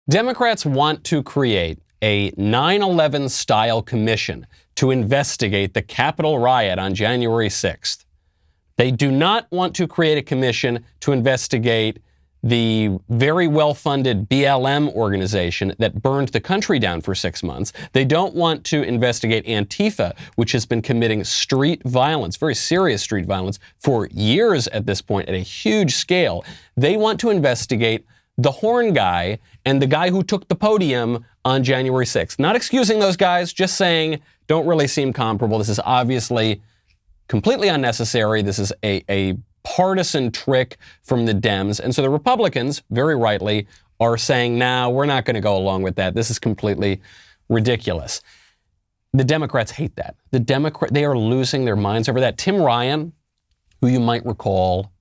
Democrats want to create a 9/11 style commission to investigate the Capitol riot on January 6th. They do not want to create a commission to investigate the very well-funded BLM organization that burned the country down for 6 months. They don't want to investigate Antifa, which has been committing street violence, very serious street violence, for years at this point at a huge scale. They want to investigate the horn guy and the guy who took the podium on January 6th. Not excusing those guys, just saying don't really seem comparable. This is obviously completely unnecessary. This is a partisan trick from the Dems. And so the Republicans, very rightly, are saying, nah, we're not going to go along with that. This is completely ridiculous. The Democrats hate that. They are losing their minds over that. Tim Ryan, who you might recall,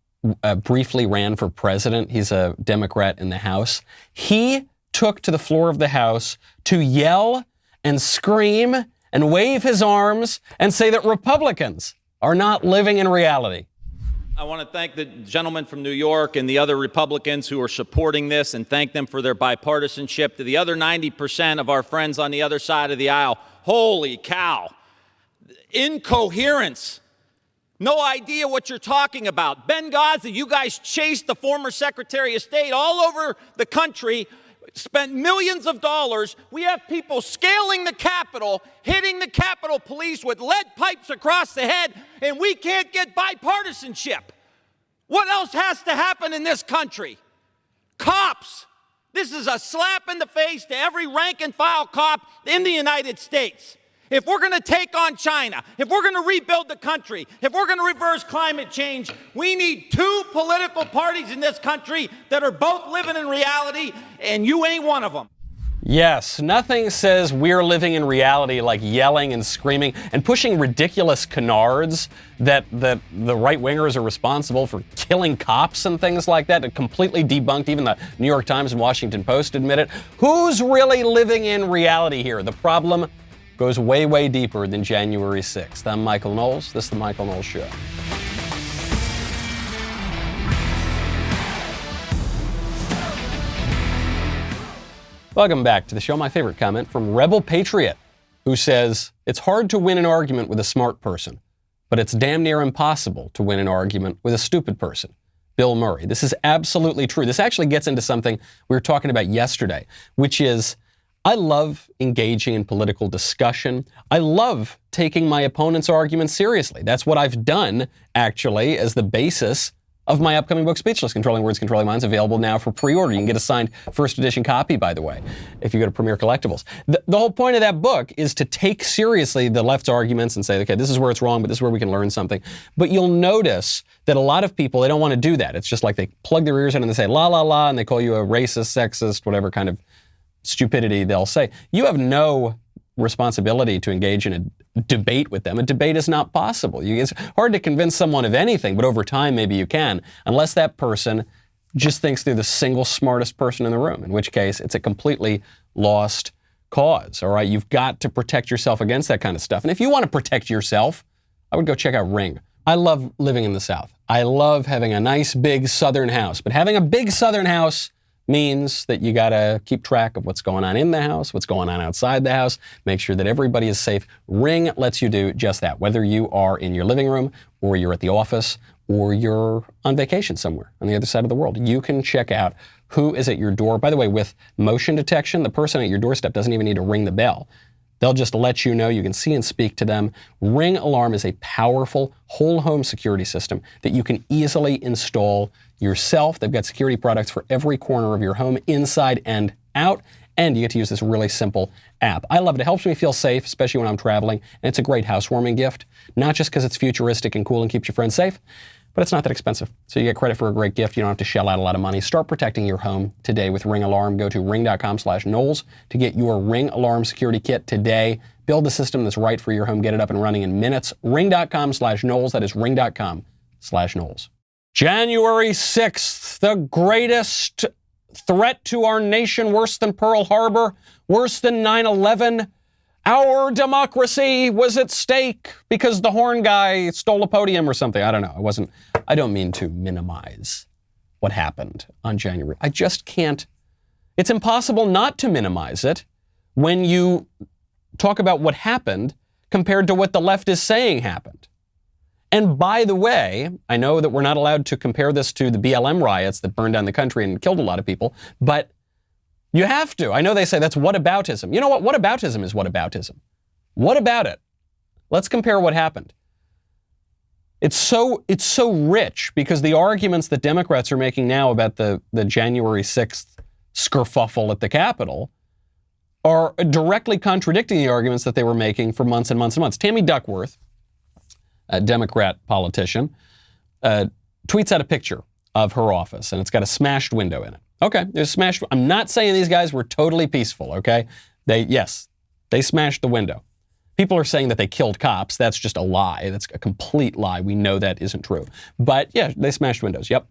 briefly ran for president. He's a Democrat in the House. He took to the floor of the House to yell and scream and wave his arms and say that Republicans are not living in reality. I want to thank the gentleman from New York and the other Republicans who are supporting this and thank them for their bipartisanship. To the other 90% of our friends on the other side of the aisle, holy cow. Incoherence. No idea what you're talking about. Benghazi, you guys chased the former Secretary of State all over the country, spent millions of dollars. We have people scaling the Capitol, hitting the Capitol Police with lead pipes across the head, and we can't get bipartisanship. What else has to happen in this country? Cops. This is a slap in the face to every rank and file cop in the United States. If we're going to take on China, if we're going to rebuild the country, if we're going to reverse climate change, we need two political parties in this country that are both living in reality, and you ain't one of them. Yes, nothing says we're living in reality like yelling and screaming and pushing ridiculous canards that the right-wingers are responsible for killing cops and things like that. It completely debunked. Even the New York Times and Washington Post admit it. Who's really living in reality here? The problem goes way, way deeper than January 6th. I'm Michael Knowles. This is The Michael Knowles Show. Welcome back to the show. My favorite comment from Rebel Patriot, who says, it's hard to win an argument with a smart person, but it's damn near impossible to win an argument with a stupid person. Bill Murray. This is absolutely true. This actually gets into something we were talking about yesterday, which is I love engaging in political discussion. I love taking my opponent's arguments seriously. That's what I've done, actually, as the basis of my upcoming book, Speechless, Controlling Words, Controlling Minds, available now for pre-order. You can get a signed first edition copy, by the way, if you go to Premier Collectibles. The whole point of that book is to take seriously the left's arguments and say, okay, this is where it's wrong, but this is where we can learn something. But you'll notice that a lot of people, they don't want to do that. It's just like they plug their ears in and they say, la, la, la, and they call you a racist, sexist, whatever kind of stupidity they'll say. You have no responsibility to engage in a debate with them. A debate is not possible. It's hard to convince someone of anything, but over time maybe you can, unless that person just thinks they're the single smartest person in the room, in which case it's a completely lost cause, all right? You've got to protect yourself against that kind of stuff. And if you want to protect yourself, I would go check out Ring. I love living in the South. I love having a nice big Southern house, but having a big Southern house means that you got to keep track of what's going on in the house, what's going on outside the house, make sure that everybody is safe. Ring lets you do just that, whether you are in your living room or you're at the office or you're on vacation somewhere on the other side of the world. You can check out who is at your door. By the way, with motion detection, the person at your doorstep doesn't even need to ring the bell. They'll just let you know. You can see and speak to them. Ring Alarm is a powerful whole home security system that you can easily install yourself. They've got security products for every corner of your home, inside and out, and you get to use this really simple app. I love it. It helps me feel safe, especially when I'm traveling, and it's a great housewarming gift, not just because it's futuristic and cool and keeps your friends safe, but it's not that expensive. So you get credit for a great gift. You don't have to shell out a lot of money. Start protecting your home today with Ring Alarm. Go to ring.com/Knowles to get your Ring Alarm security kit today. Build a system that's right for your home. Get it up and running in minutes. Ring.com/Knowles. That is ring.com/Knowles. January 6th, the greatest threat to our nation, worse than Pearl Harbor, worse than 9/11. Our democracy was at stake because the horn guy stole a podium or something. I don't know. I don't mean to minimize what happened on January. I just can't It's impossible not to minimize it when you talk about what happened compared to what the left is saying happened. And by the way, I know that we're not allowed to compare this to the BLM riots that burned down the country and killed a lot of people, but you have to. I know they say that's whataboutism. You know what? Whataboutism is whataboutism. What about it? Let's compare what happened. It's so rich because the arguments that Democrats are making now about the January 6th skerfuffle at the Capitol are directly contradicting the arguments that they were making for months and months and months. Tammy Duckworth, a Democrat politician, tweets out a picture of her office, and it's got a smashed window in it. Okay, there's smashed. I'm not saying these guys were totally peaceful, okay? They smashed the window. People are saying that they killed cops. That's just a lie. That's a complete lie. We know that isn't true. But yeah, they smashed windows, yep.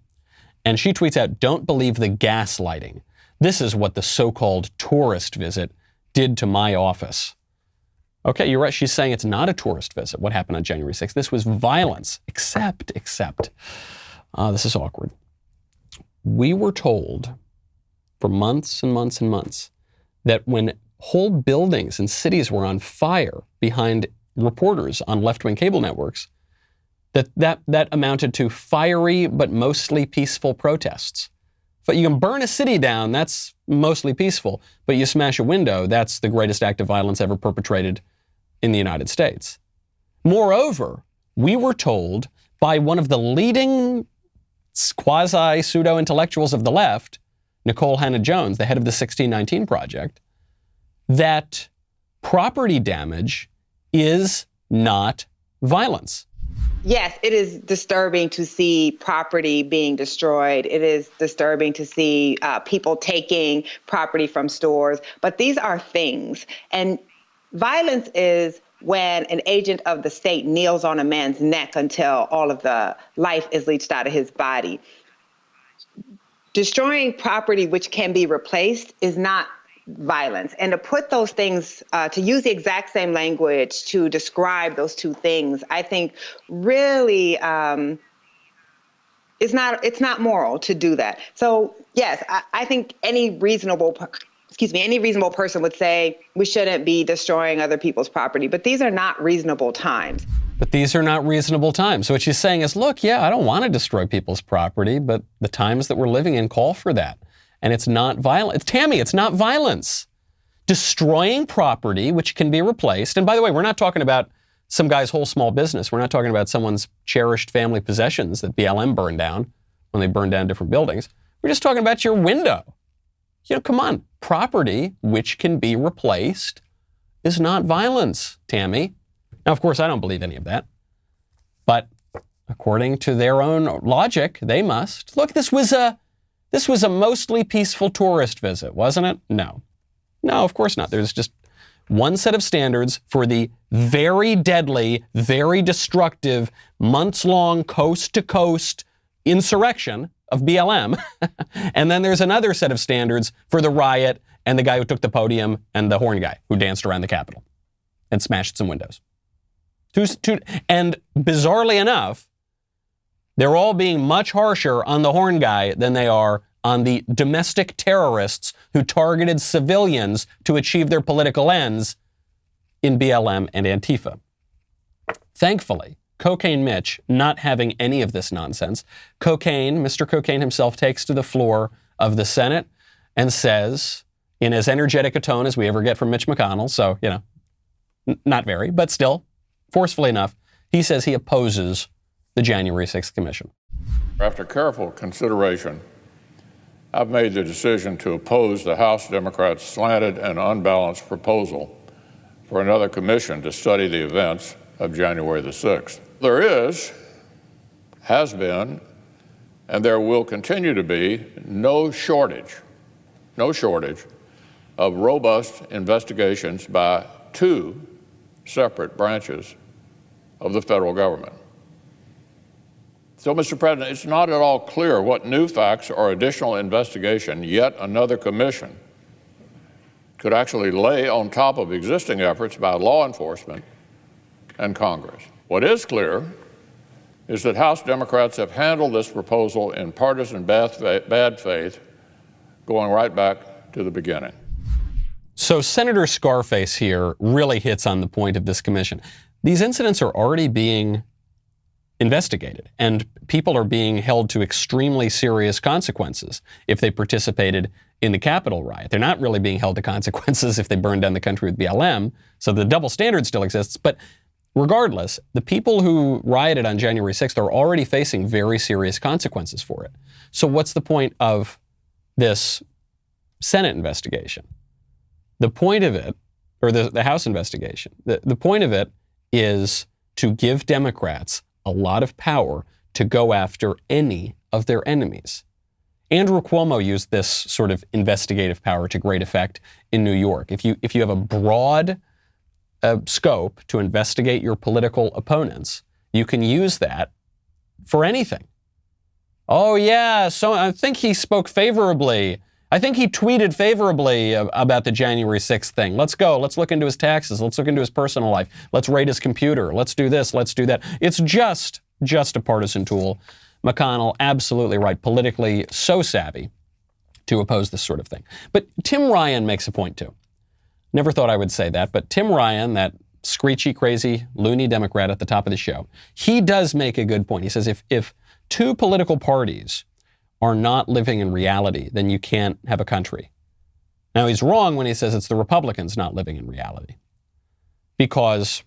And she tweets out, "Don't believe the gaslighting. This is what the so-called tourist visit did to my office." Okay, you're right. She's saying it's not a tourist visit. What happened on January 6th? This was violence. Except, this is awkward. We were told for months and months and months that when whole buildings and cities were on fire behind reporters on left-wing cable networks, that amounted to fiery but mostly peaceful protests. But you can burn a city down, that's mostly peaceful. But you smash a window, that's the greatest act of violence ever perpetrated in the United States. Moreover, we were told by one of the leading quasi-pseudo-intellectuals of the left, Nicole Hannah-Jones, the head of the 1619 Project, that property damage is not violence. Yes, it is disturbing to see property being destroyed. It is disturbing to see people taking property from stores. But these are things. And violence is when an agent of the state kneels on a man's neck until all of the life is leached out of his body. Destroying property which can be replaced is not violence. And to put those things, to use the exact same language to describe those two things, I think really it's not moral to do that. So yes, I think any reasonable person would say we shouldn't be destroying other people's property, but these are not reasonable times. But these are not reasonable times. So what she's saying is, look, yeah, I don't want to destroy people's property, but the times that we're living in call for that. And it's not violent. Tammy, it's not violence. Destroying property, which can be replaced. And by the way, we're not talking about some guy's whole small business. We're not talking about someone's cherished family possessions that BLM burned down when they burned down different buildings. We're just talking about your window. You know, come on. Property, which can be replaced, is not violence, Tammy. Now, of course, I don't believe any of that. But according to their own logic, they must. Look, this was a mostly peaceful tourist visit, wasn't it? No, of course not. There's just one set of standards for the very deadly, very destructive, months-long coast-to-coast insurrection of BLM. And then there's another set of standards for the riot and the guy who took the podium and the horn guy who danced around the Capitol and smashed some windows. And bizarrely enough, they're all being much harsher on the horn guy than they are on the domestic terrorists who targeted civilians to achieve their political ends in BLM and Antifa. Thankfully, Cocaine Mitch, not having any of this nonsense, Mr. Cocaine himself takes to the floor of the Senate and says, in as energetic a tone as we ever get from Mitch McConnell, so, not very, but still, forcefully enough, he says he opposes the January 6th Commission. After careful consideration, I've made the decision to oppose the House Democrats' slanted and unbalanced proposal for another commission to study the events of January the 6th. There has been, and there will continue to be no shortage of robust investigations by two separate branches of the federal government. So, Mr. President, it's not at all clear what new facts or additional investigation yet another commission could actually lay on top of existing efforts by law enforcement and Congress. What is clear is that House Democrats have handled this proposal in partisan bad faith, going right back to the beginning. So Senator Scarface here really hits on the point of this commission. These incidents are already being investigated, and people are being held to extremely serious consequences if they participated in the Capitol riot. They're not really being held to consequences if they burn down the country with BLM, so the double standard still exists. But regardless, the people who rioted on January 6th are already facing very serious consequences for it. So what's the point of this Senate investigation? The point of it, or the House investigation, the point of it is to give Democrats a lot of power to go after any of their enemies. Andrew Cuomo used this sort of investigative power to great effect in New York. If you have a broad scope to investigate your political opponents, you can use that for anything. Oh yeah, so I think he spoke favorably. I think he tweeted favorably about the January 6th thing. Let's go. Let's look into his taxes. Let's look into his personal life. Let's raid his computer. Let's do this. Let's do that. It's just a partisan tool. McConnell, absolutely right. Politically so savvy to oppose this sort of thing. But Tim Ryan makes a point too. Never thought I would say that, but Tim Ryan, that screechy, crazy, loony Democrat at the top of the show, he does make a good point. He says if two political parties are not living in reality, then you can't have a country. Now, he's wrong when he says it's the Republicans not living in reality, because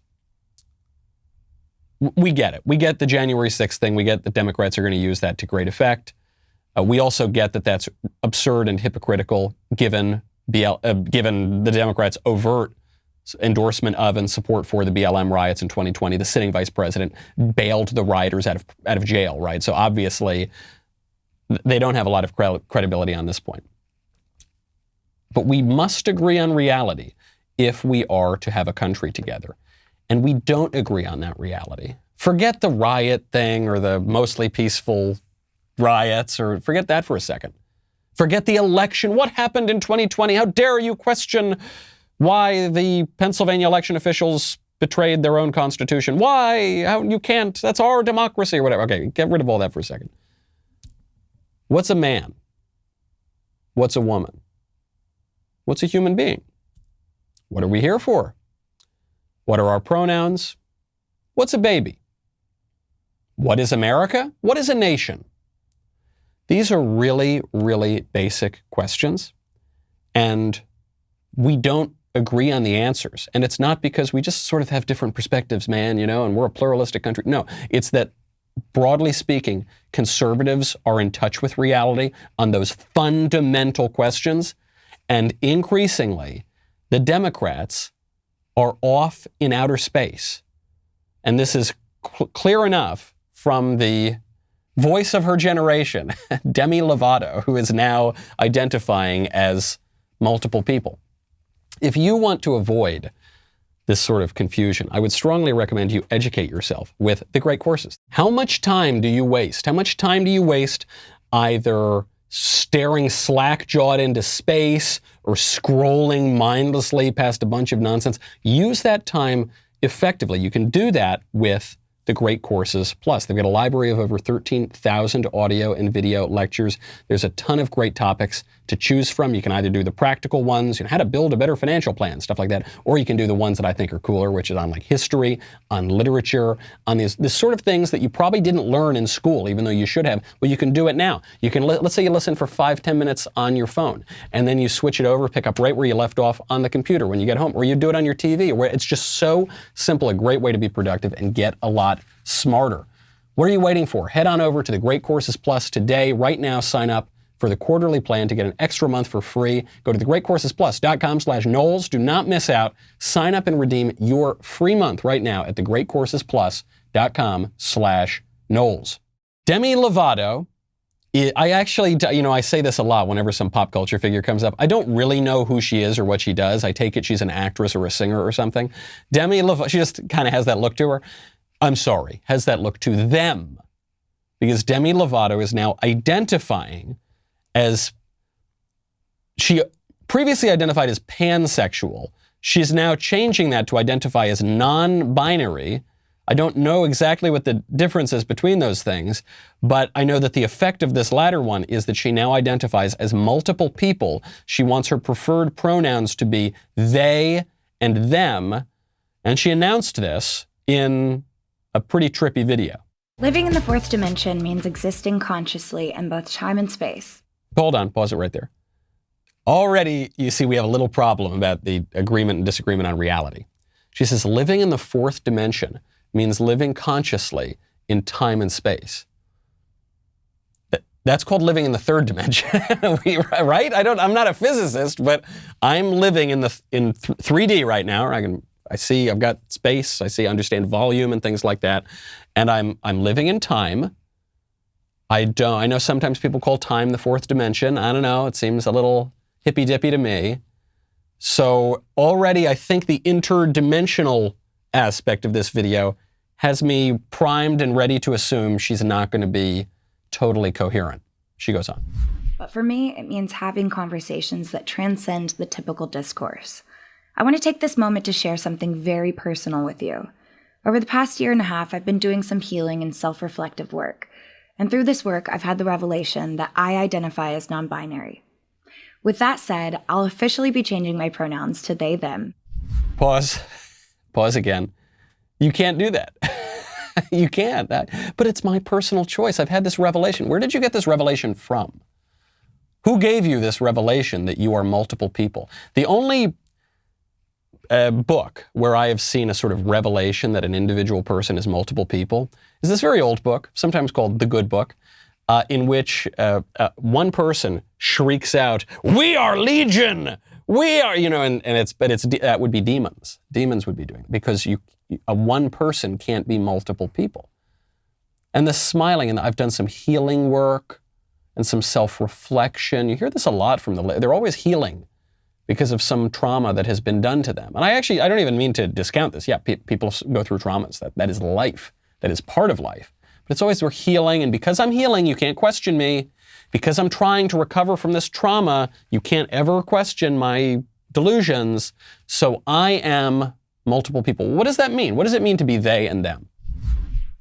we get it. We get the January 6th thing. We get that Democrats are going to use that to great effect. We also get that that's absurd and hypocritical given the Democrats' overt endorsement of and support for the BLM riots in 2020. The sitting vice president bailed the rioters out of jail, right? So obviously, they don't have a lot of credibility on this point. But we must agree on reality if we are to have a country together. And we don't agree on that reality. Forget the riot thing or the mostly peaceful riots, or forget that for a second. Forget the election. What happened in 2020? How dare you question why the Pennsylvania election officials betrayed their own constitution? Why? How you can't? That's our democracy or whatever. Okay, get rid of all that for a second. What's a man? What's a woman? What's a human being? What are we here for? What are our pronouns? What's a baby? What is America? What is a nation? These are really, really basic questions, and we don't agree on the answers. And it's not because we just sort of have different perspectives, man, and we're a pluralistic country. No, it's that, broadly speaking, conservatives are in touch with reality on those fundamental questions, and increasingly, the Democrats are off in outer space. And this is clear enough from the voice of her generation, Demi Lovato, who is now identifying as multiple people. If you want to avoid this sort of confusion, I would strongly recommend you educate yourself with the great courses. How much time do you waste? How much time do you waste either staring slack-jawed into space or scrolling mindlessly past a bunch of nonsense? Use that time effectively. You can do that with the Great Courses Plus. They've got a library of over 13,000 audio and video lectures. There's a ton of great topics to choose from. You can either do the practical ones, how to build a better financial plan, stuff like that, or you can do the ones that I think are cooler, which is on like history, on literature, on this sort of things that you probably didn't learn in school, even though you should have. Well, you can do it now. You can, let's say you listen for 5-10 minutes on your phone, and then you switch it over, pick up right where you left off on the computer when you get home, or you do it on your TV. Where it's just so simple, a great way to be productive and get a lot smarter. What are you waiting for? Head on over to the Great Courses Plus today. Right now, sign up for the quarterly plan to get an extra month for free. Go to thegreatcoursesplus.com/Knowles. Do not miss out. Sign up and redeem your free month right now at thegreatcoursesplus.com/Knowles. Demi Lovato, I actually, I say this a lot whenever some pop culture figure comes up. I don't really know who she is or what she does. I take it she's an actress or a singer or something. Demi Lovato, she just kind of has that look to her. I'm sorry, has that look to them. Because Demi Lovato is now identifying as, she previously identified as pansexual. She's now changing that to identify as non-binary, I don't know exactly what the difference is between those things, but I know that the effect of this latter one is that she now identifies as multiple people. She wants her preferred pronouns to be they and them, and she announced this in a pretty trippy video. Living in the fourth dimension means existing consciously in both time and space. Hold on, pause it right there. Already, you see, we have a little problem about the agreement and disagreement on reality. She says living in the fourth dimension means living consciously in time and space. That's called living in the third dimension, right? I'm not a physicist, but I'm living in 3D right now. I see, I've got space, I understand volume and things like that, and I'm living in time. I know sometimes people call time the fourth dimension. I don't know, it seems a little hippy-dippy to me. So already I think the interdimensional aspect of this video has me primed and ready to assume she's not going to be totally coherent. She goes on. But for me, it means having conversations that transcend the typical discourse. I want to take this moment to share something very personal with you. Over the past year and a half, I've been doing some healing and self-reflective work. And through this work, I've had the revelation that I identify as non-binary. With that said, I'll officially be changing my pronouns to they, them. Pause again. You can't do that. You can't. But it's my personal choice. I've had this revelation. Where did you get this revelation from? Who gave you this revelation that you are multiple people? The only book where I have seen a sort of revelation that an individual person is multiple people is this very old book, sometimes called The Good Book, in which one person shrieks out, "We are legion! We are," that would be demons. Demons would be doing it because one person can't be multiple people. And the smiling, and I've done some healing work and some self-reflection. You hear this a lot from they're always healing because of some trauma that has been done to them. And I don't even mean to discount this. Yeah, people go through traumas. That is life. That is part of life. But it's always we're healing, and because I'm healing, you can't question me. Because I'm trying to recover from this trauma, you can't ever question my delusions. So I am multiple people. What does that mean? What does it mean to be they and them?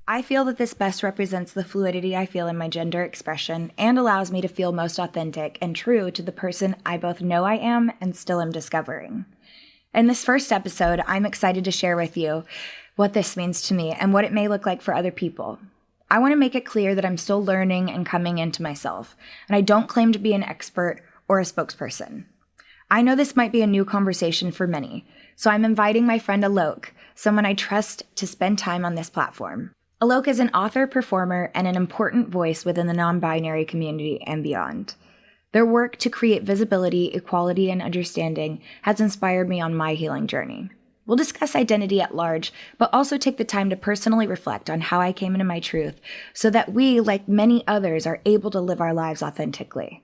I feel that this best represents the fluidity I feel in my gender expression and allows me to feel most authentic and true to the person I both know I am and still am discovering. In this first episode, I'm excited to share with you what this means to me and what it may look like for other people. I want to make it clear that I'm still learning and coming into myself, and I don't claim to be an expert or a spokesperson. I know this might be a new conversation for many, so I'm inviting my friend Alok, someone I trust, to spend time on this platform. Alok is an author, performer, and an important voice within the non-binary community and beyond. Their work to create visibility, equality, and understanding has inspired me on my healing journey. We'll discuss identity at large, but also take the time to personally reflect on how I came into my truth so that we, like many others, are able to live our lives authentically.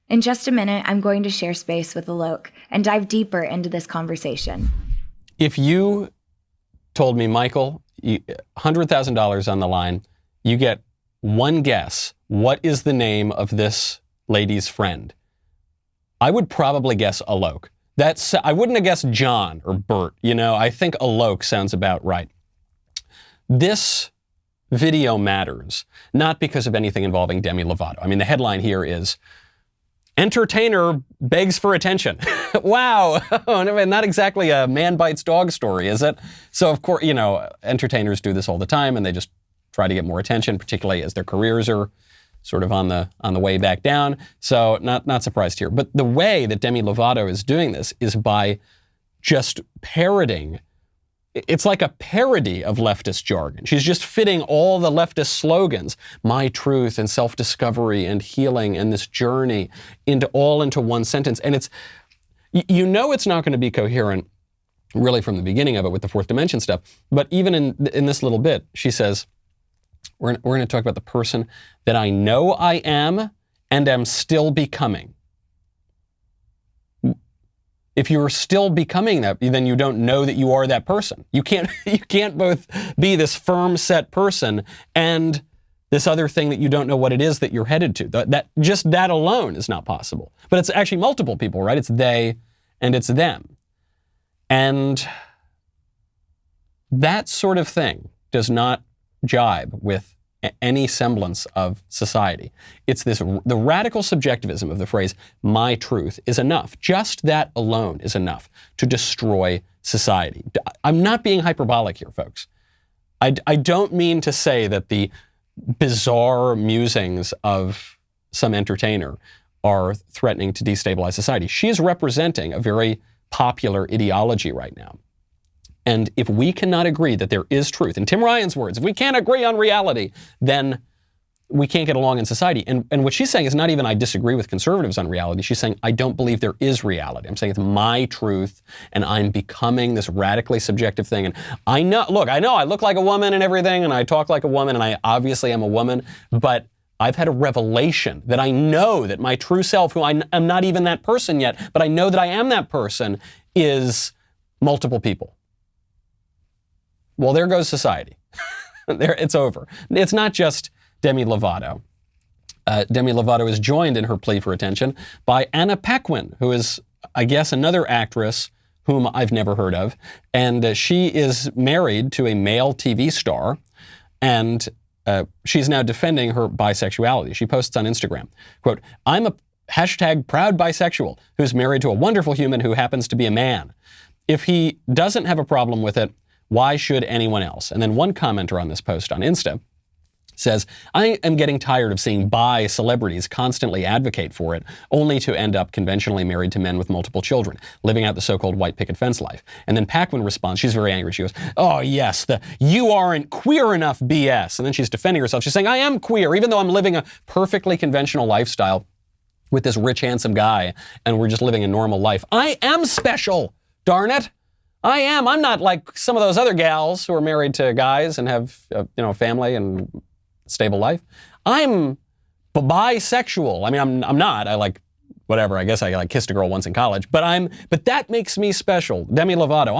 In just a minute, I'm going to share space with Alok and dive deeper into this conversation. If you told me, Michael, $100,000 on the line, you get one guess, what is the name of this lady's friend? I would probably guess Alok. I wouldn't have guessed John or Bert. I think Alok sounds about right. This video matters, not because of anything involving Demi Lovato. I mean, the headline here is, "Entertainer begs for attention." Wow, not exactly a man bites dog story, is it? So of course, entertainers do this all the time, and they just try to get more attention, particularly as their careers are sort of on the way back down. So not surprised here. But the way that Demi Lovato is doing this is by just parroting. It's like a parody of leftist jargon. She's just fitting all the leftist slogans, my truth and self-discovery and healing and this journey into one sentence. And it's not going to be coherent really from the beginning of it with the fourth dimension stuff. But even in this little bit, she says, we're going to talk about the person that I know I am and am still becoming. If you're still becoming that, then you don't know that you are that person. You can't both be this firm set person and this other thing that you don't know what it is that you're headed to. That alone is not possible. But it's actually multiple people, right? It's they and it's them. And that sort of thing, does not jibe with any semblance of society. It's the radical subjectivism of the phrase, my truth is enough. Just that alone is enough to destroy society. I'm not being hyperbolic here, folks. I don't mean to say that the bizarre musings of some entertainer are threatening to destabilize society. She is representing a very popular ideology right now. And if we cannot agree that there is truth, in Tim Ryan's words, if we can't agree on reality, then we can't get along in society. And what she's saying is not even I disagree with conservatives on reality. She's saying I don't believe there is reality. I'm saying it's my truth, and I'm becoming this radically subjective thing. And I know I look like a woman and everything, and I talk like a woman, and I obviously am a woman, but I've had a revelation that I know that my true self, who I am not even that person yet, but I know that I am that person, is multiple people. Well, there goes society. It's over. It's not just Demi Lovato. Demi Lovato is joined in her plea for attention by Anna Paquin, who is, I guess, another actress whom I've never heard of. And she is married to a male TV star, and she's now defending her bisexuality. She posts on Instagram, quote, I'm a hashtag proud bisexual who's married to a wonderful human who happens to be a man. If he doesn't have a problem with it, why should anyone else? And then one commenter on this post on Insta says, I am getting tired of seeing bi celebrities constantly advocate for it, only to end up conventionally married to men with multiple children, living out the so-called white picket fence life. And then Paquin responds, she's very angry. She goes, oh yes, the you aren't queer enough BS. And then she's defending herself. She's saying, I am queer, even though I'm living a perfectly conventional lifestyle with this rich, handsome guy, and we're just living a normal life. I am special, darn it. I am. I'm not like some of those other gals who are married to guys and have, family and stable life. I'm bisexual. I mean, I'm not. I like whatever. I guess I like kissed a girl once in college, but that makes me special. Demi Lovato.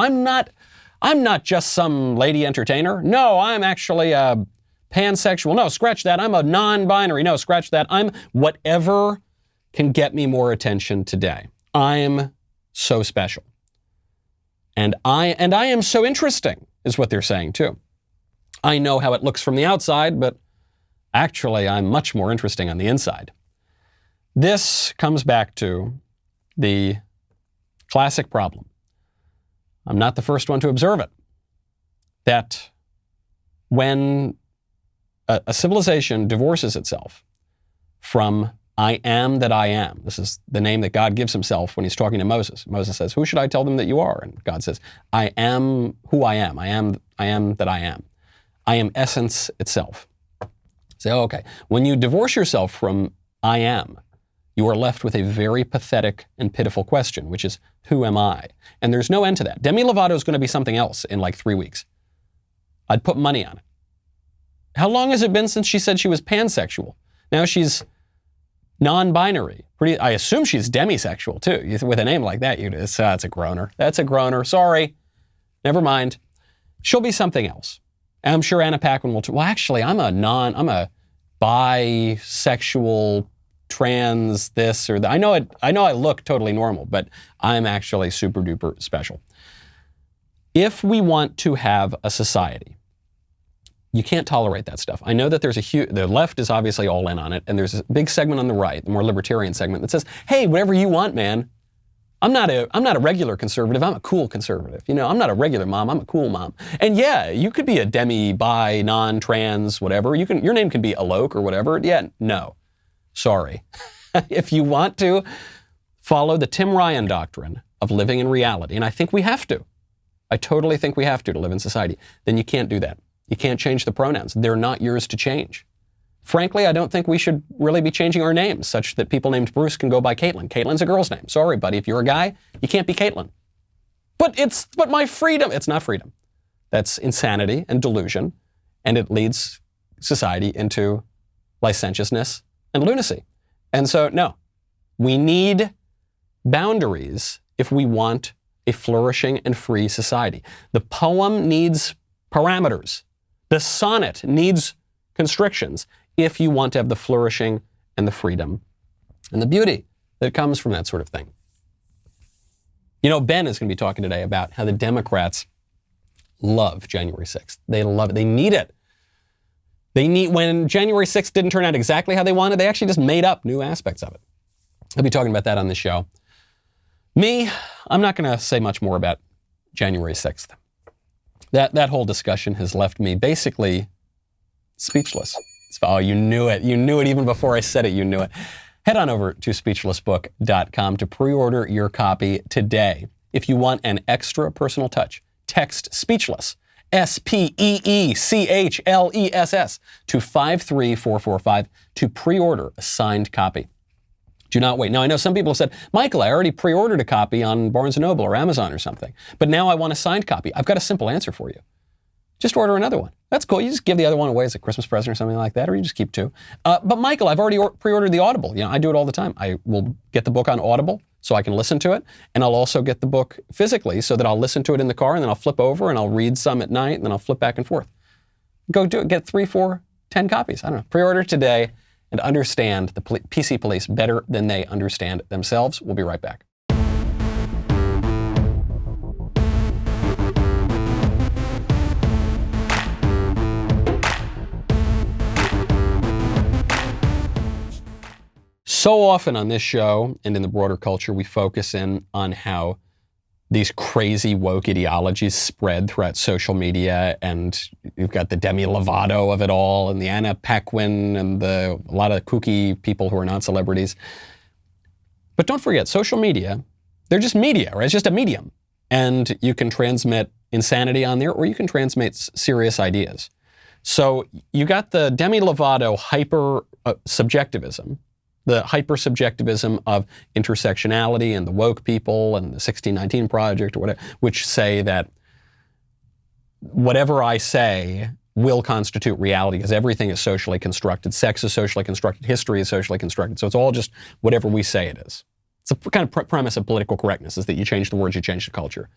I'm not just some lady entertainer. No, I'm actually a pansexual. No, scratch that. I'm a non-binary. No, scratch that. I'm whatever can get me more attention today. I'm so special. And I am so interesting, is what they're saying too. I know how it looks from the outside, but actually I'm much more interesting on the inside. This comes back to the classic problem. I'm not the first one to observe it. That when a civilization divorces itself from I am that I am. This is the name that God gives himself when he's talking to Moses. Moses says, who should I tell them that you are? And God says, I am who I am. I am that I am. I am essence itself. Say, oh, okay. When you divorce yourself from I am, you are left with a very pathetic and pitiful question, which is, who am I? And there's no end to that. Demi Lovato is going to be something else in like 3 weeks. I'd put money on it. How long has it been since she said she was pansexual? Now she's non-binary. I assume she's demisexual too. With a name like that, it's a groaner. That's a groaner. Sorry. Never mind. She'll be something else. I'm sure Anna Paquin will too. Well, actually, I'm a bisexual, trans, this or that. I know I look totally normal, but I'm actually super duper special. If we want to have a society, you can't tolerate that stuff. I know that there's the left is obviously all in on it, and there's a big segment on the right, the more libertarian segment, that says, hey, whatever you want, man. I'm not a regular conservative, I'm a cool conservative. I'm not a regular mom, I'm a cool mom. And yeah, you could be a demi, bi, non-trans, whatever. Your name can be Alok or whatever. Yeah, no. Sorry. If you want to follow the Tim Ryan doctrine of living in reality, and I think we have to. I totally think we have to live in society, then you can't do that. You can't change the pronouns. They're not yours to change. Frankly, I don't think we should really be changing our names such that people named Bruce can go by Caitlin. Caitlin's a girl's name. Sorry, buddy. If you're a guy, you can't be Caitlin. But my freedom. It's not freedom. That's insanity and delusion, and it leads society into licentiousness and lunacy. And so, no, we need boundaries if we want a flourishing and free society. The poem needs parameters. The sonnet needs constrictions if you want to have the flourishing and the freedom and the beauty that comes from that sort of thing. Ben is going to be talking today about how the Democrats love January 6th. They love it. They need it. When January 6th didn't turn out exactly how they wanted, they actually just made up new aspects of it. I'll be talking about that on this show. Me, I'm not going to say much more about January 6th. That whole discussion has left me basically speechless. Oh, you knew it. You knew it even before I said it. You knew it. Head on over to speechlessbook.com to pre-order your copy today. If you want an extra personal touch, text speechless, SPEECHLESS, to 53445 to pre-order a signed copy. Do not wait. Now, I know some people have said, Michael, I already pre-ordered a copy on Barnes & Noble or Amazon or something, but now I want a signed copy. I've got a simple answer for you. Just order another one. That's cool. You just give the other one away as a Christmas present or something like that, or you just keep two. But Michael, I've already pre-ordered the Audible. I do it all the time. I will get the book on Audible so I can listen to it, and I'll also get the book physically so that I'll listen to it in the car, and then I'll flip over and I'll read some at night, and then I'll flip back and forth. Go do it. Get 3, 4, 10 copies. I don't know. Pre-order today and understand the PC police better than they understand themselves. We'll be right back. So often on this show and in the broader culture, we focus in on how these crazy woke ideologies spread throughout social media, and you've got the Demi Lovato of it all, and the Anna Paquin, and a lot of kooky people who are not celebrities. But don't forget, social media, they're just media, right? It's just a medium. And you can transmit insanity on there, or you can transmit serious ideas. So you got the Demi Lovato hyper-subjectivism, the hyper-subjectivism of intersectionality and the woke people and the 1619 Project or whatever, which say that whatever I say will constitute reality because everything is socially constructed. Sex is socially constructed. History is socially constructed. So it's all just whatever we say it is. It's a kind of premise of political correctness, is that you change the words, you change the culture.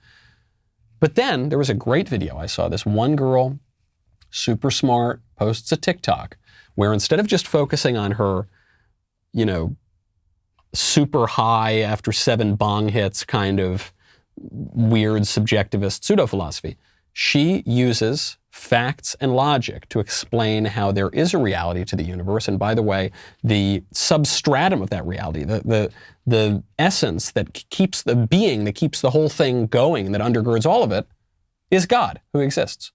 But then there was a great video I saw. This one girl, super smart, posts a TikTok where instead of just focusing on her super high after 7 bong hits kind of weird subjectivist pseudo-philosophy, she uses facts and logic to explain how there is a reality to the universe. And by the way, the substratum of that reality, the essence that keeps the being, that keeps the whole thing going and that undergirds all of it, is God, who exists.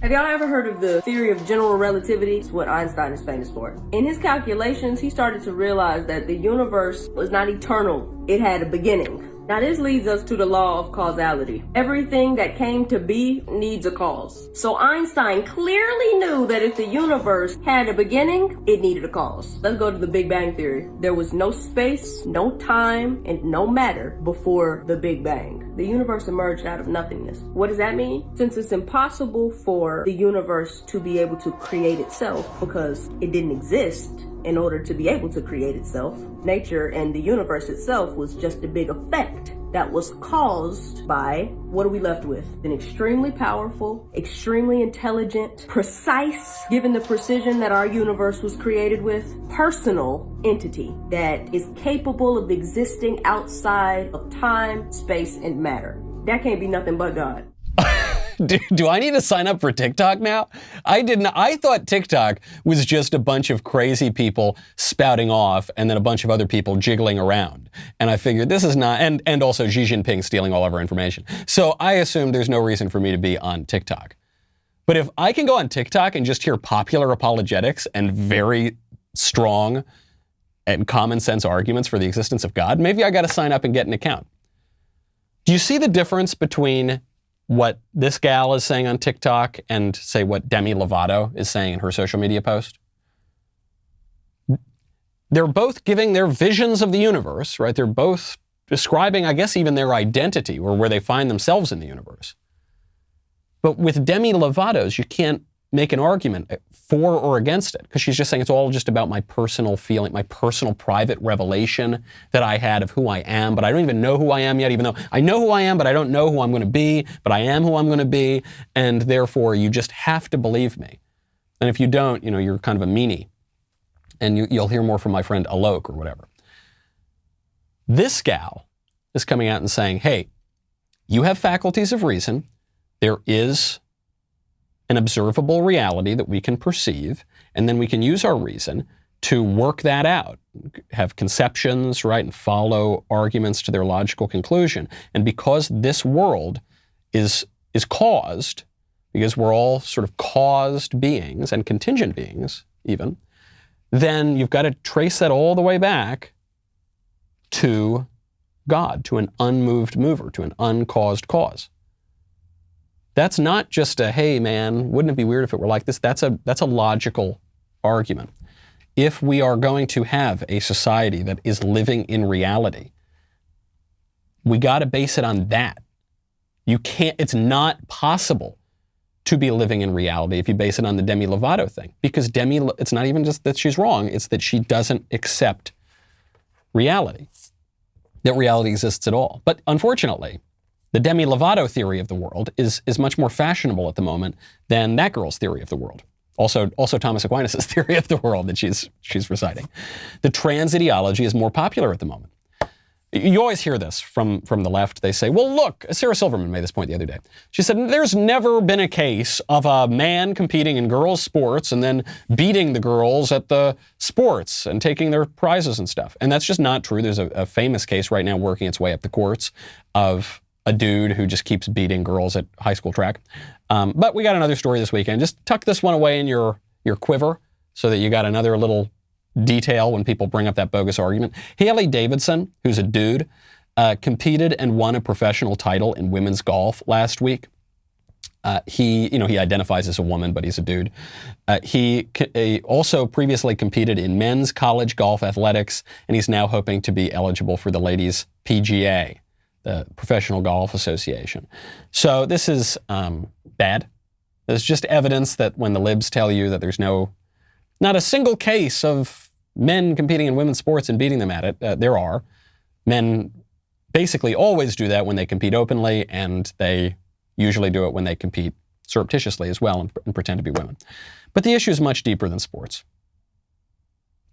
Have y'all ever heard of the theory of general relativity? It's what Einstein is famous for. In his calculations, he started to realize that the universe was not eternal. It had a beginning. Now this leads us to the law of causality. Everything that came to be needs a cause. So Einstein clearly knew that if the universe had a beginning, it needed a cause. Let's go to the Big Bang Theory. There was no space, no time, and no matter before the Big Bang. The universe emerged out of nothingness. What does that mean? Since it's impossible for the universe to be able to create itself because it didn't exist, in order to be able to create itself, nature and the universe itself was just a big effect that was caused by, what are we left with? An extremely powerful, extremely intelligent, precise, given the precision that our universe was created with, personal entity that is capable of existing outside of time, space, and matter. That can't be nothing but God. Do I need to sign up for TikTok now? I didn't. I thought TikTok was just a bunch of crazy people spouting off and then a bunch of other people jiggling around. And I figured this is not, and also Xi Jinping stealing all of our information. So I assumed there's no reason for me to be on TikTok. But if I can go on TikTok and just hear popular apologetics and very strong and common sense arguments for the existence of God, maybe I got to sign up and get an account. Do you see the difference between what this gal is saying on TikTok and, say, what Demi Lovato is saying in her social media post? They're both giving their visions of the universe, right? They're both describing, I guess, even their identity or where they find themselves in the universe. But with Demi Lovato's, you can't make an argument for or against it because she's just saying it's all just about my personal feeling, my personal private revelation that I had of who I am, but I don't even know who I am yet, even though I know who I am, but I don't know who I'm going to be, but I am who I'm going to be, and therefore you just have to believe me. And if you don't, you're kind of a meanie. And you'll hear more from my friend Alok or whatever. This gal is coming out and saying, hey, you have faculties of reason. There is an observable reality that we can perceive, and then we can use our reason to work that out, have conceptions, right, and follow arguments to their logical conclusion. And because this world is caused, because we're all sort of caused beings and contingent beings even, then you've got to trace that all the way back to God, to an unmoved mover, to an uncaused cause. That's not just a, hey man, wouldn't it be weird if it were like this? That's a logical argument. If we are going to have a society that is living in reality, we got to base it on that. It's not possible to be living in reality if you base it on the Demi Lovato thing. Because it's not even just that she's wrong, it's that she doesn't accept reality, that reality exists at all. But unfortunately, the Demi Lovato theory of the world is much more fashionable at the moment than that girl's theory of the world. Also Thomas Aquinas' theory of the world that she's reciting. The trans ideology is more popular at the moment. You always hear this from the left. They say, well, look, Sarah Silverman made this point the other day. She said, there's never been a case of a man competing in girls' sports and then beating the girls at the sports and taking their prizes and stuff. And that's just not true. There's a famous case right now working its way up the courts of a dude who just keeps beating girls at high school track. But we got another story this weekend. Just tuck this one away in your quiver so that you got another little detail when people bring up that bogus argument. Haley Davidson, who's a dude, competed and won a professional title in women's golf last week. He identifies as a woman, but he's a dude. He also previously competed in men's college golf athletics, and he's now hoping to be eligible for the ladies' PGA, the Professional Golf Association. So this is bad. There's just evidence that when the libs tell you that there's not a single case of men competing in women's sports and beating them at it, there are. Men basically always do that when they compete openly, and they usually do it when they compete surreptitiously as well and pretend to be women. But the issue is much deeper than sports.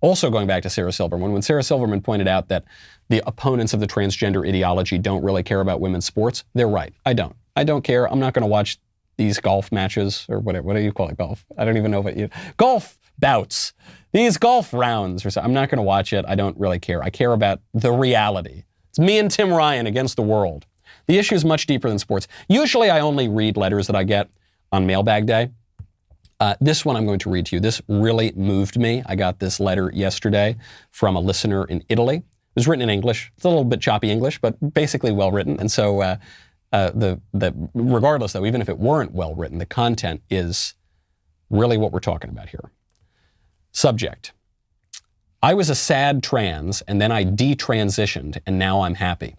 Also going back to Sarah Silverman, when Sarah Silverman pointed out that the opponents of the transgender ideology don't really care about women's sports, they're right. I don't care. I'm not going to watch these golf matches, or whatever. What do you call it? Golf? I don't even know what golf bouts. These golf rounds or something. I'm not going to watch it. I don't really care. I care about the reality. It's me and Tim Ryan against the world. The issue is much deeper than sports. Usually I only read letters that I get on Mailbag Day. This one I'm going to read to you. This really moved me. I got this letter yesterday from a listener in Italy. It was written in English. It's a little bit choppy English, but basically well written. And so regardless though, even if it weren't well written, the content is really what we're talking about here. Subject: I was a sad trans and then I detransitioned and now I'm happy.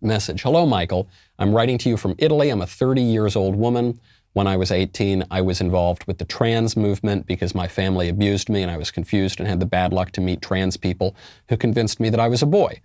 Message: hello, Michael. I'm writing to you from Italy. I'm a 30 years old woman. When I was 18, I was involved with the trans movement because my family abused me and I was confused and had the bad luck to meet trans people who convinced me that I was a boy.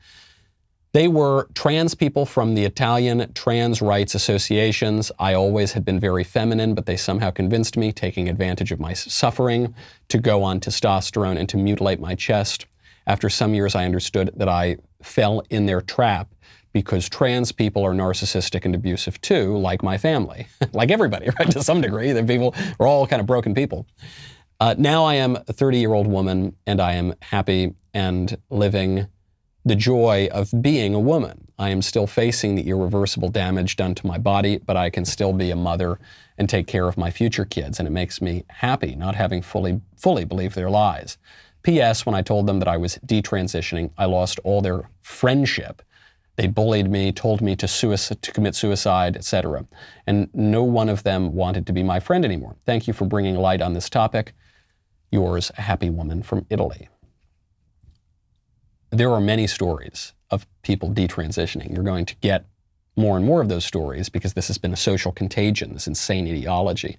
They were trans people from the Italian trans rights associations. I always had been very feminine, but they somehow convinced me, taking advantage of my suffering, to go on testosterone and to mutilate my chest. After some years, I understood that I fell in their trap because trans people are narcissistic and abusive too, like my family. Like everybody, right? To some degree, we're all kind of broken people. Now I am a 30-year-old woman and I am happy and living the joy of being a woman. I am still facing the irreversible damage done to my body, but I can still be a mother and take care of my future kids, and it makes me happy not having fully believed their lies. P.S. When I told them that I was detransitioning, I lost all their friendship. They bullied me, told me to commit suicide, etc. And no one of them wanted to be my friend anymore. Thank you for bringing light on this topic. Yours, a happy woman from Italy. There are many stories of people detransitioning. You're going to get more and more of those stories because this has been a social contagion, this insane ideology.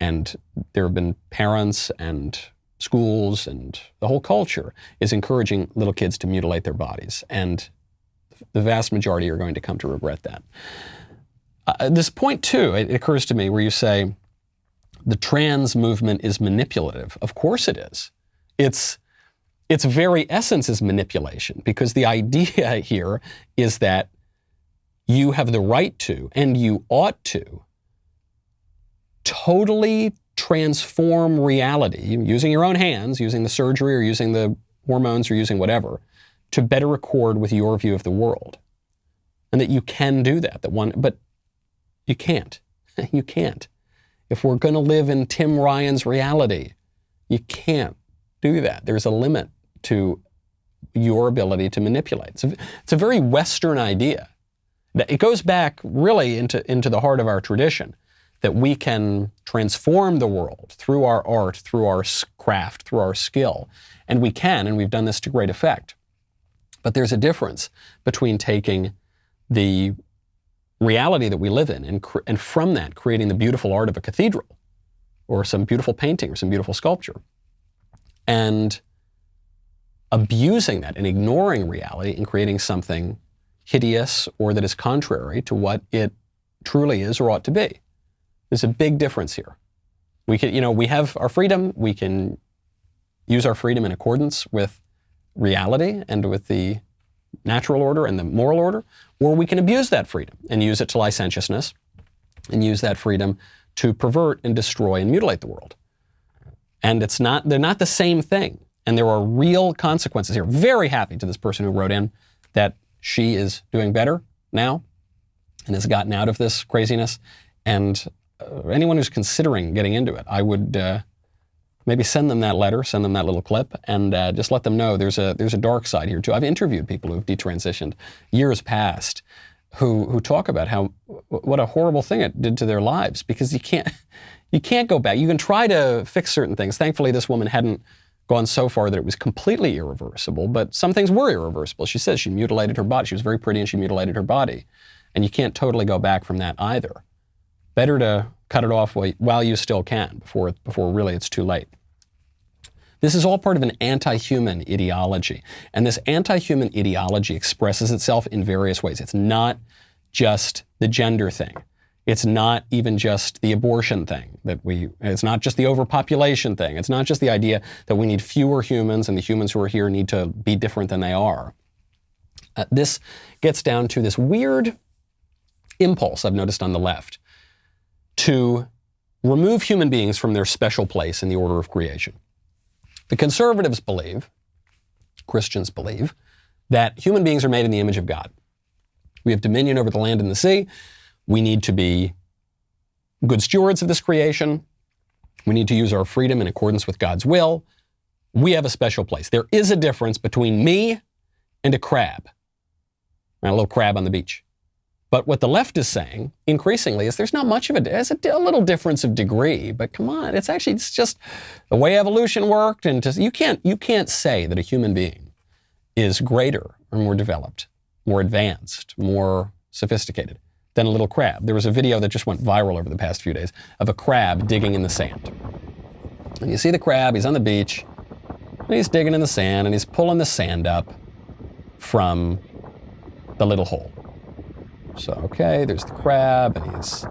And there have been parents and schools and the whole culture is encouraging little kids to mutilate their bodies. And the vast majority are going to come to regret that. This point too, it occurs to me where you say the trans movement is manipulative. Of course it is. Its very essence is manipulation, because the idea here is that you have the right to, and you ought to, totally transform reality, using your own hands, using the surgery or using the hormones or using whatever, to better accord with your view of the world. And that you can do that, but you can't. You can't. If we're going to live in Tim Ryan's reality, you can't do that. There's a limit to your ability to manipulate. It's a very Western idea. It goes back really into the heart of our tradition, that we can transform the world through our art, through our craft, through our skill. And we can, and we've done this to great effect. But there's a difference between taking the reality that we live in and from that creating the beautiful art of a cathedral or some beautiful painting or some beautiful sculpture, and abusing that and ignoring reality and creating something hideous or that is contrary to what it truly is or ought to be. There's a big difference here. We have our freedom. We can use our freedom in accordance with reality and with the natural order and the moral order, or we can abuse that freedom and use it to licentiousness and use that freedom to pervert and destroy and mutilate the world. And they're not the same thing. And there are real consequences here. Very happy to this person who wrote in that she is doing better now and has gotten out of this craziness. And anyone who's considering getting into it, I would maybe send them that letter, send them that little clip, and just let them know there's a dark side here too. I've interviewed people who have detransitioned years past who talk about what a horrible thing it did to their lives, because you can't go back. You can try to fix certain things. Thankfully, this woman hadn't gone so far that it was completely irreversible, but some things were irreversible. She says she mutilated her body. She was very pretty and she mutilated her body. And you can't totally go back from that either. Better to cut it off while you still can, before really it's too late. This is all part of an anti-human ideology. And this anti-human ideology expresses itself in various ways. It's not just the gender thing. It's not even just the abortion thing it's not just the overpopulation thing. It's not just the idea that we need fewer humans and the humans who are here need to be different than they are. This gets down to this weird impulse I've noticed on the left to remove human beings from their special place in the order of creation. The conservatives believe, Christians believe, that human beings are made in the image of God. We have dominion over the land and the sea. We need to be good stewards of this creation. We need to use our freedom in accordance with God's will. We have a special place. There is a difference between me and a crab, and a little crab on the beach. But what the left is saying increasingly is there's not much of there's a little difference of degree, but come on, it's just the way evolution worked. And you can't say that a human being is greater or more developed, more advanced, more sophisticated than a little crab. There was a video that just went viral over the past few days of a crab digging in the sand. And you see the crab, he's on the beach, and he's digging in the sand, and he's pulling the sand up from the little hole. So, okay, there's the crab, and he's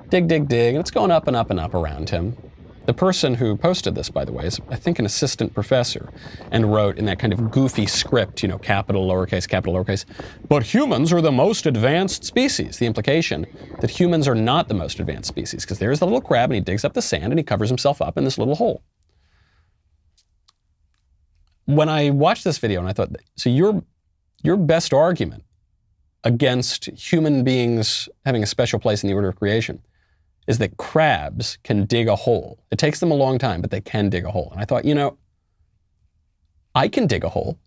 dig, and it's going up and up and up around him. The person who posted this, by the way, is, I think, an assistant professor, and wrote in that kind of goofy script, capital, lowercase, but humans are the most advanced species. The implication that humans are not the most advanced species, because there's the little crab, and he digs up the sand, and he covers himself up in this little hole. When I watched this video, and I thought, so your best argument against human beings having a special place in the order of creation is that crabs can dig a hole. It takes them a long time, but they can dig a hole. And I thought, I can dig a hole.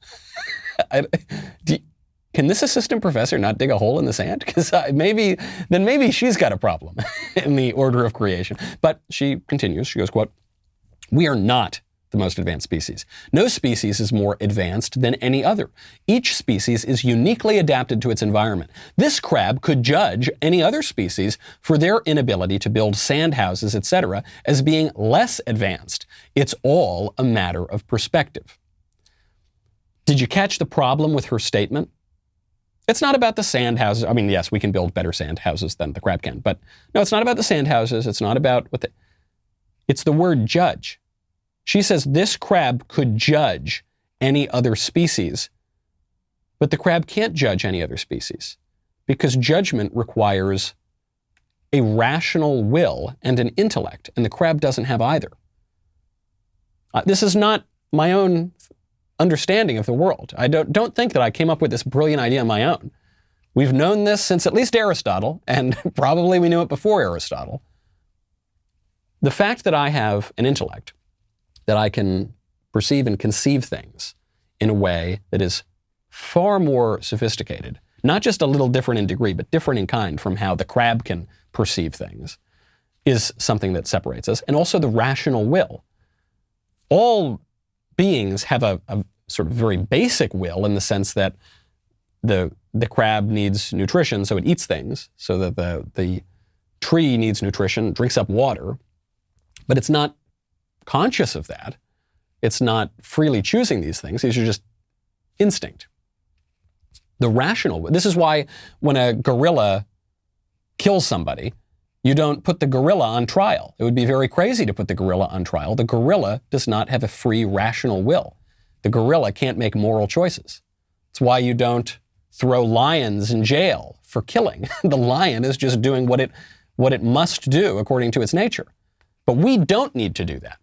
Can this assistant professor not dig a hole in the sand? Because maybe she's got a problem in the order of creation. But she continues, she goes, quote, "We are not the most advanced species. No species is more advanced than any other. Each species is uniquely adapted to its environment. This crab could judge any other species for their inability to build sand houses, etc., as being less advanced. It's all a matter of perspective." Did you catch the problem with her statement? It's not about the sand houses. I mean, yes, we can build better sand houses than the crab can, but no, it's not about the sand houses. It's not about it's the word judge. She says this crab could judge any other species, but the crab can't judge any other species because judgment requires a rational will and an intellect, and the crab doesn't have either. This is not my own understanding of the world. I don't think that I came up with this brilliant idea on my own. We've known this since at least Aristotle, and probably we knew it before Aristotle. The fact that I have an intellect, that I can perceive and conceive things in a way that is far more sophisticated, not just a little different in degree, but different in kind from how the crab can perceive things, is something that separates us. And also the rational will. All beings have a sort of very basic will in the sense that the crab needs nutrition, so it eats things, so that the tree needs nutrition, drinks up water, but it's not conscious of that. It's not freely choosing these things. These are just instinct. The rational, this is why when a gorilla kills somebody, you don't put the gorilla on trial. It would be very crazy to put the gorilla on trial. The gorilla does not have a free rational will. The gorilla can't make moral choices. It's why you don't throw lions in jail for killing. The lion is just doing what it must do according to its nature. But we don't need to do that.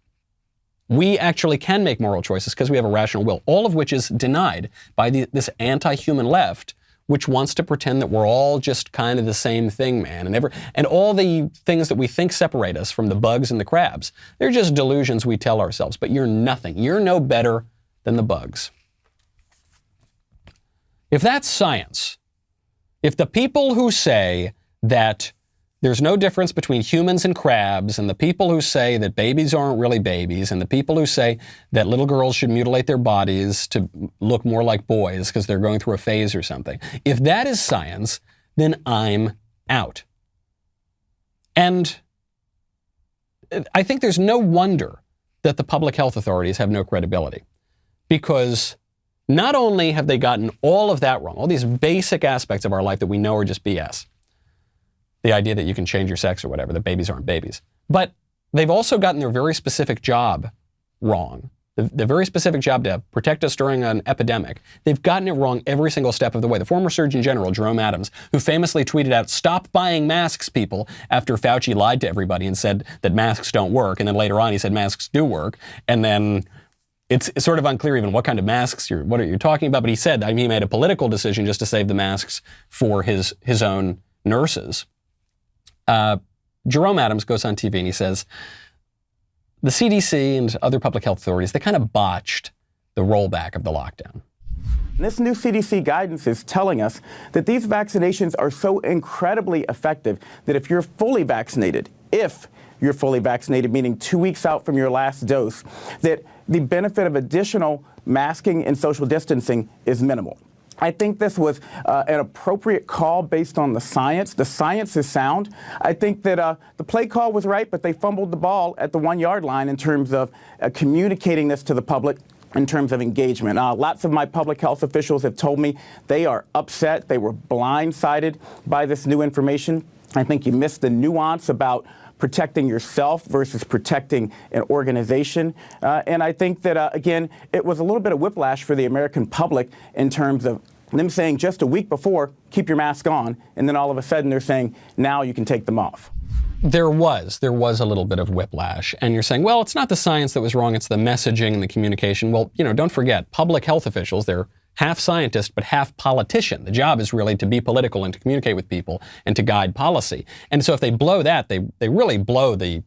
We actually can make moral choices because we have a rational will, all of which is denied by this anti-human left, which wants to pretend that we're all just kind of the same thing, man. And all the things that we think separate us from the bugs and the crabs, they're just delusions we tell ourselves. But you're nothing. You're no better than the bugs. If that's science, if the people who say that there's no difference between humans and crabs, and the people who say that babies aren't really babies, and the people who say that little girls should mutilate their bodies to look more like boys because they're going through a phase or something, if that is science, then I'm out. And I think there's no wonder that the public health authorities have no credibility, because not only have they gotten all of that wrong, all these basic aspects of our life that we know are just BS, the idea that you can change your sex or whatever, that babies aren't babies. But they've also gotten their very specific job wrong. The very specific job to protect us during an epidemic. They've gotten it wrong every single step of the way. The former Surgeon General, Jerome Adams, who famously tweeted out, "Stop buying masks, people," after Fauci lied to everybody and said that masks don't work. And then later on he said masks do work. And then it's sort of unclear even what kind of masks what are you talking about. But he said, he made a political decision just to save the masks for his own nurses. Jerome Adams goes on TV and he says, the CDC and other public health authorities, they kind of botched the rollback of the lockdown. This new CDC guidance is telling us that these vaccinations are so incredibly effective that if you're fully vaccinated, meaning 2 weeks out from your last dose, that the benefit of additional masking and social distancing is minimal. I think this was an appropriate call based on the science. The science is sound. I think that the play call was right, but they fumbled the ball at the 1 yard line in terms of communicating this to the public in terms of engagement. Lots of my public health officials have told me they are upset. They were blindsided by this new information. I think you missed the nuance about protecting yourself versus protecting an organization. And I think that, again, it was a little bit of whiplash for the American public in terms of them saying just a week before, keep your mask on, and then all of a sudden they're saying, now you can take them off. There was a little bit of whiplash. And you're saying, well, it's not the science that was wrong, it's the messaging and the communication. Well, don't forget, public health officials, they're half scientist, but half politician. The job is really to be political and to communicate with people and to guide policy. And so if they blow that, they really blow the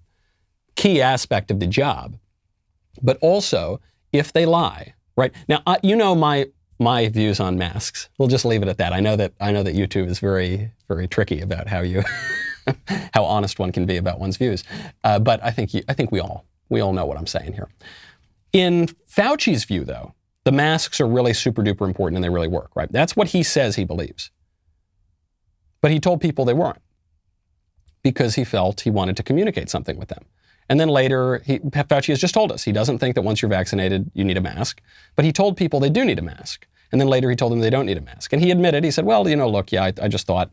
key aspect of the job. But also, if they lie, right? Now, my views on masks. We'll just leave it at that. I know that YouTube is very, very tricky about how how honest one can be about one's views. But I think we all know what I'm saying here. In Fauci's view, though, the masks are really super duper important and they really work, right? That's what he says he believes. But he told people they weren't because he felt he wanted to communicate something with them. And then later, Fauci has just told us he doesn't think that once you're vaccinated, you need a mask. But he told people they do need a mask. And then later he told them they don't need a mask. And he admitted, he said, well, look, I just thought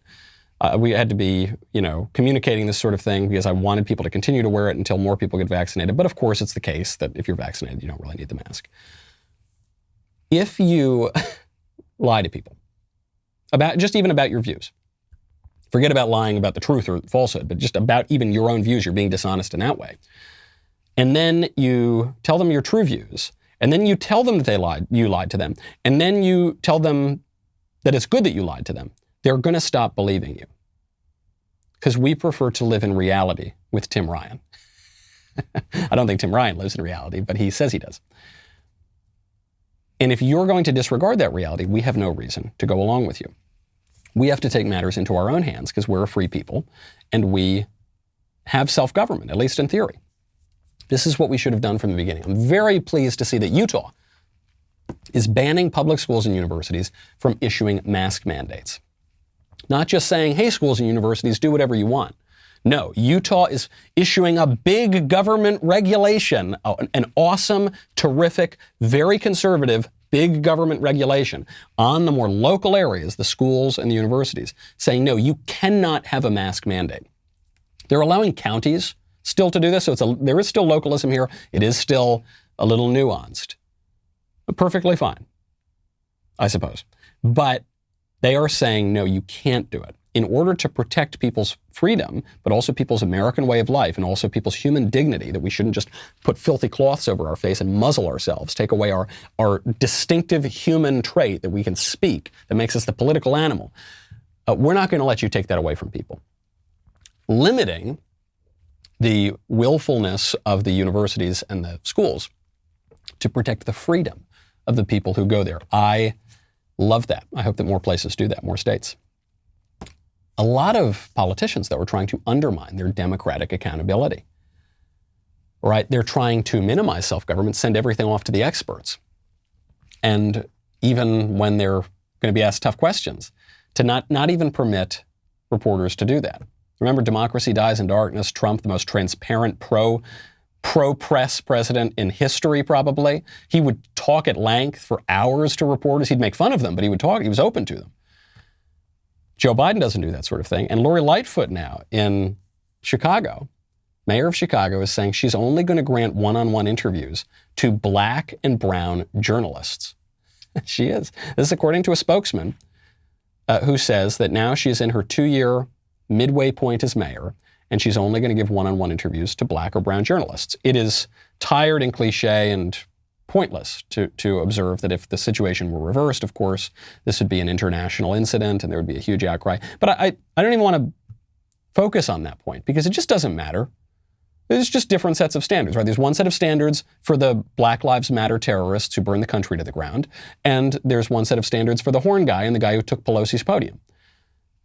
we had to be, communicating this sort of thing because I wanted people to continue to wear it until more people get vaccinated. But of course, it's the case that if you're vaccinated, you don't really need the mask. If you lie to people about your views, Forget about lying about the truth or falsehood, but just about even your own views. You're being dishonest in that way. And then you tell them your true views. And then you tell them that you lied to them. And then you tell them that it's good that you lied to them. They're going to stop believing you. Because we prefer to live in reality with Tim Ryan. I don't think Tim Ryan lives in reality, but he says he does. And if you're going to disregard that reality, we have no reason to go along with you. We have to take matters into our own hands because we're a free people and we have self-government, at least in theory. This is what we should have done from the beginning. I'm very pleased to see that Utah is banning public schools and universities from issuing mask mandates. Not just saying, hey, schools and universities, do whatever you want. No, Utah is issuing a big government regulation, an awesome, terrific, very conservative, big government regulation on the more local areas, the schools and the universities, saying, no, you cannot have a mask mandate. They're allowing counties still to do this, so there is still localism here. It is still a little nuanced. But perfectly fine, I suppose. But they are saying, no, you can't do it. In order to protect people's freedom, but also people's American way of life and also people's human dignity, that we shouldn't just put filthy cloths over our face and muzzle ourselves, take away our distinctive human trait that we can speak, that makes us the political animal. We're not going to let you take that away from people. Limiting the willfulness of the universities and the schools to protect the freedom of the people who go there. I love that. I hope that more places do that, more states. A lot of politicians, though, are trying to undermine their democratic accountability. Right? They're trying to minimize self-government, send everything off to the experts. And even when they're going to be asked tough questions, to not even permit reporters to do that. Remember, democracy dies in darkness. Trump, the most transparent pro-press president in history, probably. He would talk at length for hours to reporters. He'd make fun of them, but he would talk. He was open to them. Joe Biden doesn't do that sort of thing. And Lori Lightfoot now in Chicago, mayor of Chicago, is saying she's only going to grant one-on-one interviews to black and brown journalists. She is. This is according to a spokesman who says that now she's in her 2-year midway point as mayor, and she's only going to give one-on-one interviews to black or brown journalists. It is tired and cliche and pointless to observe that if the situation were reversed, of course, this would be an international incident and there would be a huge outcry. But I don't even want to focus on that point because it just doesn't matter. There's just different sets of standards, right? There's one set of standards for the Black Lives Matter terrorists who burned the country to the ground, and there's one set of standards for the horn guy and the guy who took Pelosi's podium.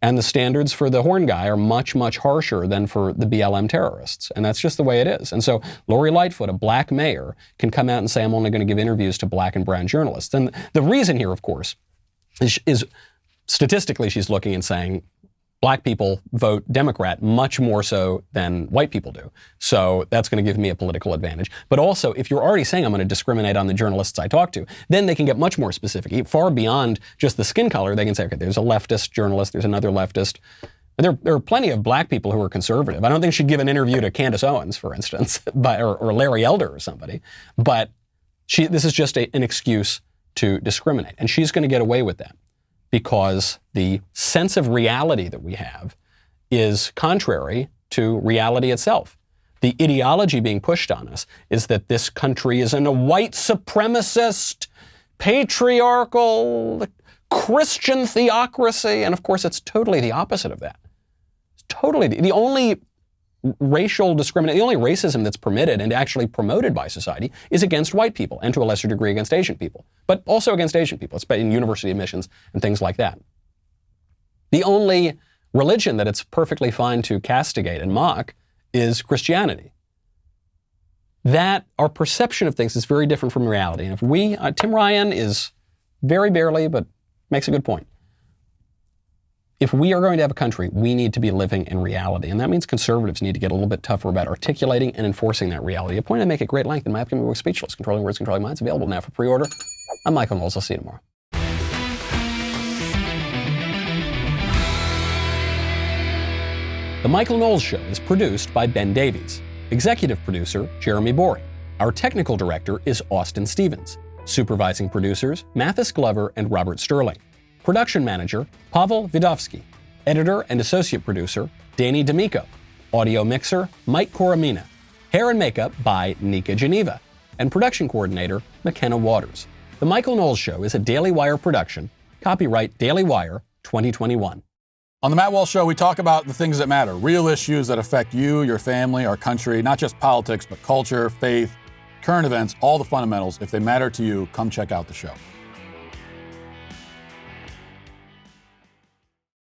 And the standards for the horn guy are much, much harsher than for the BLM terrorists. And that's just the way it is. And so Lori Lightfoot, a black mayor, can come out and say, I'm only going to give interviews to black and brown journalists. And the reason here, of course, is statistically she's looking and saying, black people vote Democrat much more so than white people do. So that's going to give me a political advantage. But also, if you're already saying I'm going to discriminate on the journalists I talk to, then they can get much more specific. Far beyond just the skin color, they can say, okay, there's a leftist journalist, there's another leftist. There are plenty of black people who are conservative. I don't think she'd give an interview to Candace Owens, for instance, or Larry Elder or somebody. But this is just an excuse to discriminate. And she's going to get away with that, because the sense of reality that we have is contrary to reality itself. The ideology being pushed on us is that this country is in a white supremacist, patriarchal, Christian theocracy, and of course it's totally the opposite of that. It's totally the only racial discrimination, the only racism that's permitted and actually promoted by society is against white people and to a lesser degree against Asian people, but also against Asian people, especially in university admissions and things like that. The only religion that it's perfectly fine to castigate and mock is Christianity. That our perception of things is very different from reality. And if Tim Ryan is very barely, but makes a good point. If we are going to have a country, we need to be living in reality. And that means conservatives need to get a little bit tougher about articulating and enforcing that reality. A point I make at great length in my upcoming book, Speechless, Controlling Words, Controlling Minds, available now for pre-order. I'm Michael Knowles. I'll see you tomorrow. The Michael Knowles Show is produced by Ben Davies. Executive producer, Jeremy Boring. Our technical director is Austin Stevens. Supervising producers, Mathis Glover and Robert Sterling. Production manager, Pavel Vidovsky. Editor and associate producer, Danny D'Amico. Audio mixer, Mike Coromina. Hair and makeup by Nika Geneva. And production coordinator, McKenna Waters. The Michael Knowles Show is a Daily Wire production. Copyright Daily Wire 2021. On the Matt Walsh Show, we talk about the things that matter, real issues that affect you, your family, our country, not just politics, but culture, faith, current events, all the fundamentals. If they matter to you, come check out the show.